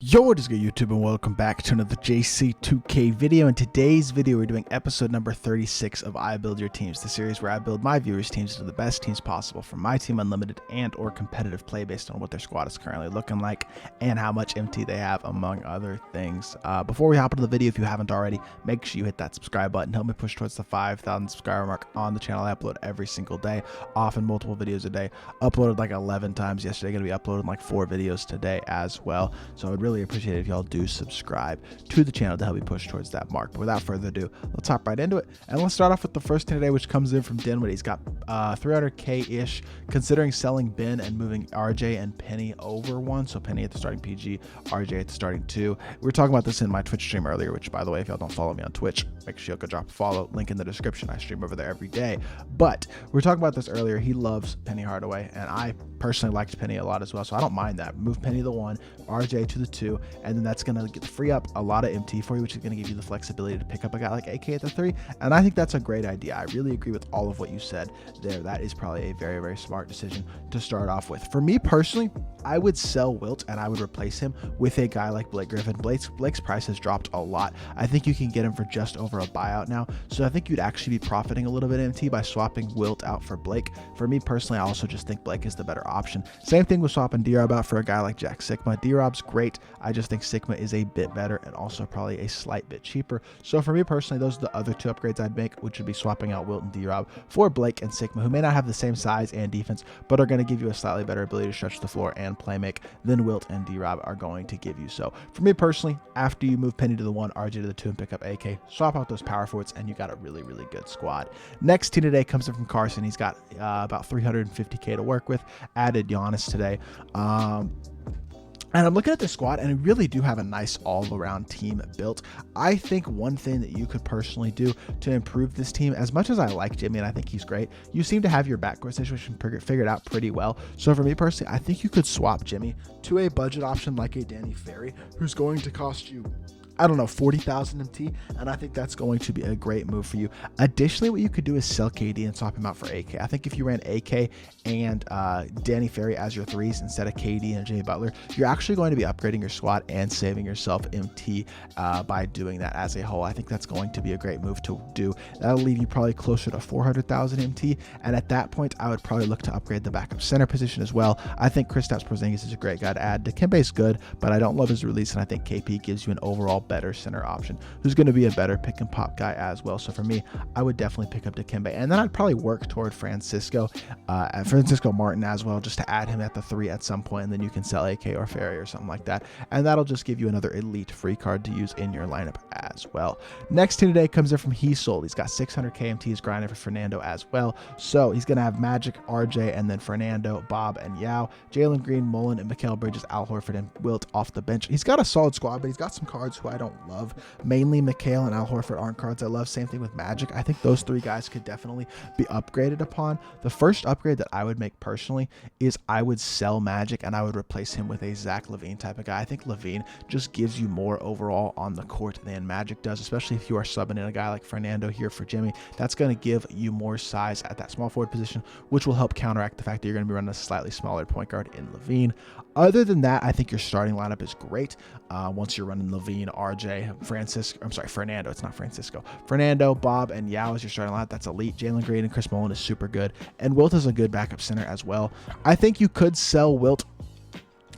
Yo, what is good YouTube, and welcome back to another JC2K video. In today's video, we're doing episode number 36 of I Build Your Teams, the series where I build my viewers' teams into the best teams possible for my team unlimited and or competitive play based on what their squad is currently looking like and how much MT they have, among other things. Before we hop into the video, if you haven't already, make sure you hit that subscribe button. Help me push towards the 5,000 subscriber mark on the channel. I upload every single day, often multiple videos a day. Uploaded like 11 times yesterday, gonna be uploading like 4 videos today as well. So I would really appreciate it if y'all do subscribe to the channel to help me push towards that mark. But without further ado, let's hop right into it. And let's start off with the first team today, which comes in from Denwood. He's got 300k-ish, considering selling Ben and moving RJ and Penny over one. So Penny at the starting PG, RJ at the starting 2. We were talking about this in my Twitch stream earlier, which, by the way, if y'all don't follow me on Twitch, make sure you'll go drop a follow. Link in the description. I stream over there every day. But we were talking about this earlier. He loves Penny Hardaway, and I personally liked Penny a lot as well, so I don't mind that. Move Penny to the 1, RJ to the 2, and then that's going to free up a lot of MT for you, which is going to give you the flexibility to pick up a guy like AK at the 3, and I think that's a great idea. I really agree with all of what you said there. That is probably a very, very smart decision to start off with. For me personally, I would sell Wilt and I would replace him with a guy like Blake Griffin. Blake's price has dropped a lot. I think you can get him for just over a buyout now, so I think you'd actually be profiting a little bit MT by swapping Wilt out for Blake. For me personally, I also just think Blake is the better option. Same thing with swapping D-Rob out for a guy like Jack Sigma. D-Rob's great. I just think Sigma is a bit better and also probably a slight bit cheaper. So for me personally, those are the other 2 upgrades I'd make, which would be swapping out Wilt and D-Rob for Blake and Sigma, who may not have the same size and defense, but are going to give you a slightly better ability to stretch the floor and play make than Wilt and D-Rob are going to give you. So for me personally, after you move Penny to the 1, RJ to the 2, and pick up AK, swap out those power forwards, and you got a really, really good squad. Next team today comes in from Carson. He's got about 350k to work with. Added Giannis today. And I'm looking at the squad, and we really do have a nice all-around team built. I think one thing that you could personally do to improve this team, as much as I like Jimmy and I think he's great, you seem to have your backcourt situation figured out pretty well. So for me personally, I think you could swap Jimmy to a budget option like a Danny Ferry, who's going to cost you, I don't know, 40,000 MT, and I think that's going to be a great move for you. Additionally, what you could do is sell KD and swap him out for AK. I think if you ran AK and Danny Ferry as your 3s instead of KD and Jimmy Butler, you're actually going to be upgrading your squad and saving yourself MT by doing that as a whole. I think that's going to be a great move to do. That'll leave you probably closer to 400,000 MT, and at that point, I would probably look to upgrade the backup center position as well. I think Kristaps Porzingis is a great guy to add. Dikembe's good, but I don't love his release, and I think KP gives you an overall better center option, who's going to be a better pick and pop guy as well. So for me, I would definitely pick up Dikembe, and then I'd probably work toward Francisco Martin as well, just to add him at the 3 at some point, and then you can sell AK or Ferry or something like that, and that'll just give you another elite free card to use in your lineup as well. Next team today comes in from He Sold. He's got 600 KMTs grinding for Fernando as well, so he's going to have Magic, RJ, and then Fernando, Bob, and Yao, Jalen Green, Mullen, and Mikal Bridges, Al Horford, and Wilt off the bench. He's got a solid squad, but he's got some cards who I don't love. Mainly Mikal and Al Horford aren't cards I love. Same thing with Magic. I think those 3 guys could definitely be upgraded upon. The first upgrade that I would make personally is I would sell Magic and I would replace him with a Zach LaVine type of guy. I think LaVine just gives you more overall on the court than Magic does, especially if you are subbing in a guy like Fernando here for Jimmy. That's going to give you more size at that small forward position, which will help counteract the fact that you're going to be running a slightly smaller point guard in LaVine. Other than that, I think your starting lineup is great. Once you're running LaVine, RJ, Fernando. It's not Francisco. Fernando, Bob, and Yao is your starting lineup. That's elite. Jalen Green and Chris Mullen is super good. And Wilt is a good backup center as well. I think you could sell Wilt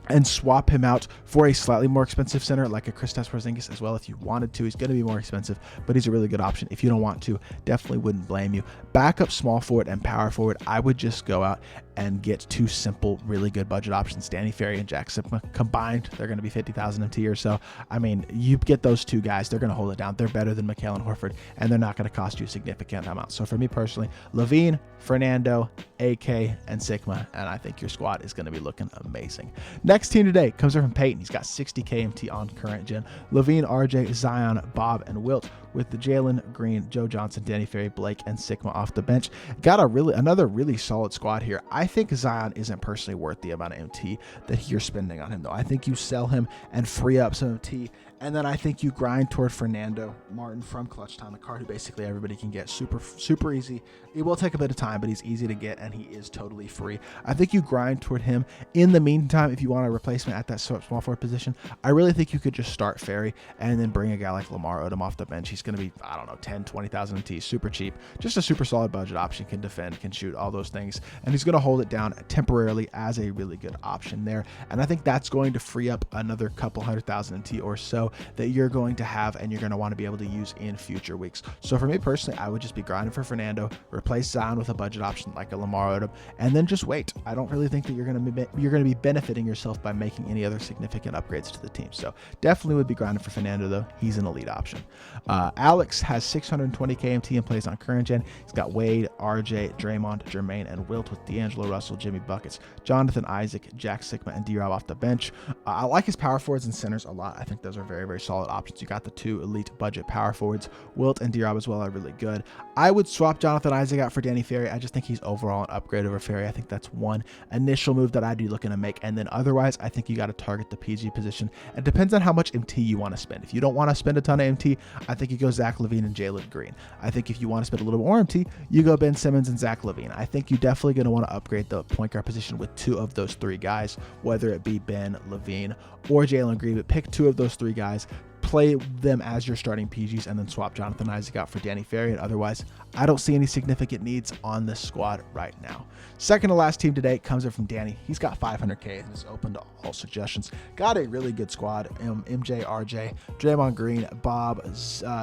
and swap him out for a slightly more expensive center like a Kristaps Porzingis as well if you wanted to. He's going to be more expensive, but he's a really good option. If you don't want to, definitely wouldn't blame you. Backup small forward and power forward, I would just go out and get 2 simple, really good budget options. Danny Ferry and Jack Sigma combined, they're going to be 50,000 MT or so. I mean, you get those 2 guys, they're going to hold it down. They're better than Mikal and Horford, and they're not going to cost you a significant amount. So for me personally, LaVine, Fernando, AK, and Sigma, and I think your squad is going to be looking amazing. Next team today comes from Peyton. He's got 60 KMT on current gen. LaVine, RJ, Zion, Bob, and Wilt, with the Jalen Green, Joe Johnson, Danny Ferry, Blake, and Sigma off the bench. Got another really solid squad here. I think Zion isn't personally worth the amount of MT that you're spending on him, though. I think you sell him and free up some MT And then I think you grind toward Fernando Martin from Clutch Time, a card who basically everybody can get super easy. It will take a bit of time, but he's easy to get and he is totally free. I think you grind toward him. In the meantime, if you want a replacement at that small forward position, I really think you could just start Ferry and then bring a guy like Lamar Odom off the bench. He's going to be, I don't know, 10, 20,000 MT, super cheap. Just a super solid budget option, can defend, can shoot, all those things. And he's going to hold it down temporarily as a really good option there. And I think that's going to free up another couple 100,000 MT or so that you're going to have and you're going to want to be able to use in future weeks. So for me personally, I would just be grinding for Fernando, replace Zion with a budget option like a Lamar Odom, and then just wait. I don't really think that you're going to be benefiting yourself by making any other significant upgrades to the team. So definitely would be grinding for Fernando though. He's an elite option. Alex has 620k MT and plays on current gen. He's got Wade, RJ, Draymond, Jermaine, and Wilt with D'Angelo Russell, Jimmy Buckets, Jonathan Isaac, Jack Sigma, and D-Rob off the bench. I like his power forwards and centers a lot. I think those are very solid options. You got the two elite budget power forwards. Wilt and D-Rob as well are really good. I would swap Jonathan Isaac out for Danny Ferry. I just think he's overall an upgrade over Ferry. I think that's one initial move that I'd be looking to make. And then otherwise, I think you got to target the PG position. It depends on how much MT you want to spend. If you don't want to spend a ton of MT, I think you go Zach LaVine and Jalen Green. I think if you want to spend a little more MT, you go Ben Simmons and Zach LaVine. I think you're definitely going to want to upgrade the point guard position with two of those three guys, whether it be Ben, LaVine, or Jalen Green, but pick two of those three guys, play them as your starting PGs, and then swap Jonathan Isaac out for Danny Ferry. And otherwise, I don't see any significant needs on this squad right now. Second to last team today comes in from Danny. He's got 500k and is open to all suggestions. Got a really good squad. MJ, RJ, Draymond Green, Bob,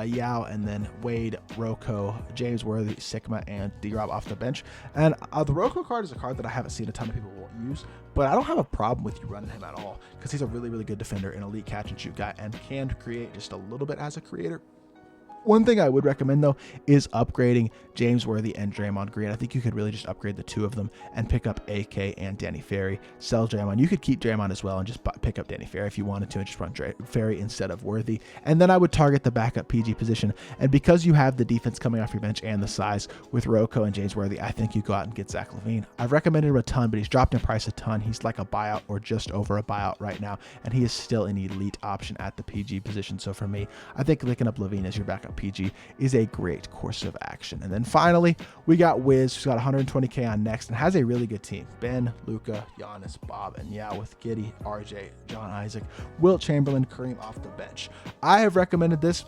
Yao, and then Wade, Rocco, James Worthy, Sigma, and D-Rob off the bench. And the Rocco card is a card that I haven't seen a ton of people will use, but I don't have a problem with you running him at all because he's a really good defender, an elite catch and shoot guy, and can create just a little bit as a creator. One thing I would recommend though is upgrading James Worthy and Draymond Green. I think you could really just upgrade the two of them and pick up AK and Danny Ferry. Sell Draymond. You could keep Draymond as well and just pick up Danny Ferry if you wanted to and just run Ferry instead of Worthy. And then I would target the backup PG position. And because you have the defense coming off your bench and the size with Rocco and James Worthy, I think you go out and get Zach LaVine. I've recommended him a ton, but he's dropped in price a ton. He's like a buyout or just over a buyout right now, and he is still an elite option at the PG position. So for me, I think picking up LaVine as your backup PG is a great course of action. And then finally, we got Wiz, who's got 120k on next and has a really good team. Ben, Luka, Giannis, Bob, and Yao with Giddey, RJ, John Isaac, Wilt Chamberlain, Kareem off the bench. I have recommended this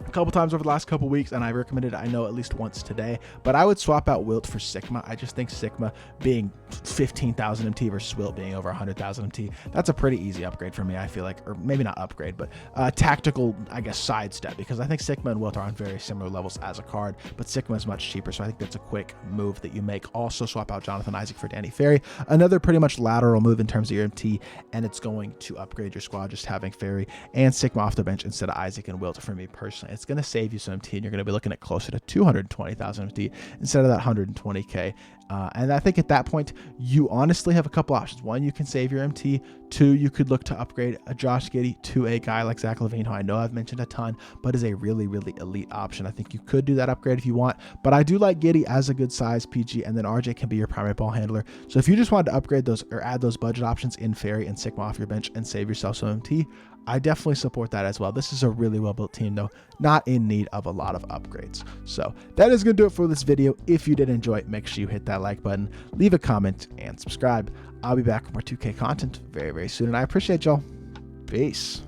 a couple times over the last couple weeks, and I recommended it, I know, at least once today, but I would swap out Wilt for Sigma. I just think Sigma being 15,000 MT versus Wilt being over 100,000 MT, that's a pretty easy upgrade for me, I feel like, or maybe not upgrade, but tactical, I guess, sidestep, because I think Sigma and Wilt are on very similar levels as a card, but Sigma is much cheaper, so I think that's a quick move that you make. Also swap out Jonathan Isaac for Danny Ferry, another pretty much lateral move in terms of your MT, and it's going to upgrade your squad just having Ferry and Sigma off the bench instead of Isaac and Wilt for me personally. It's going to save you some MT, and you're going to be looking at closer to 220,000 MT instead of that 120k. And I think at that point, you honestly have a couple options. One, you can save your MT. Two, you could look to upgrade a Josh Giddey to a guy like Zach LaVine, who I know I've mentioned a ton, but is a really elite option. I think you could do that upgrade if you want, but I do like Giddey as a good size PG, and then RJ can be your primary ball handler. So if you just wanted to upgrade those or add those budget options in Ferry and Sigma off your bench and save yourself some MT, I definitely support that as well. This is a really well-built team, though, not in need of a lot of upgrades. So that is going to do it for this video. If you did enjoy it, make sure you hit that like button, leave a comment, and subscribe. I'll be back with more 2K content very soon, and I appreciate y'all. Peace.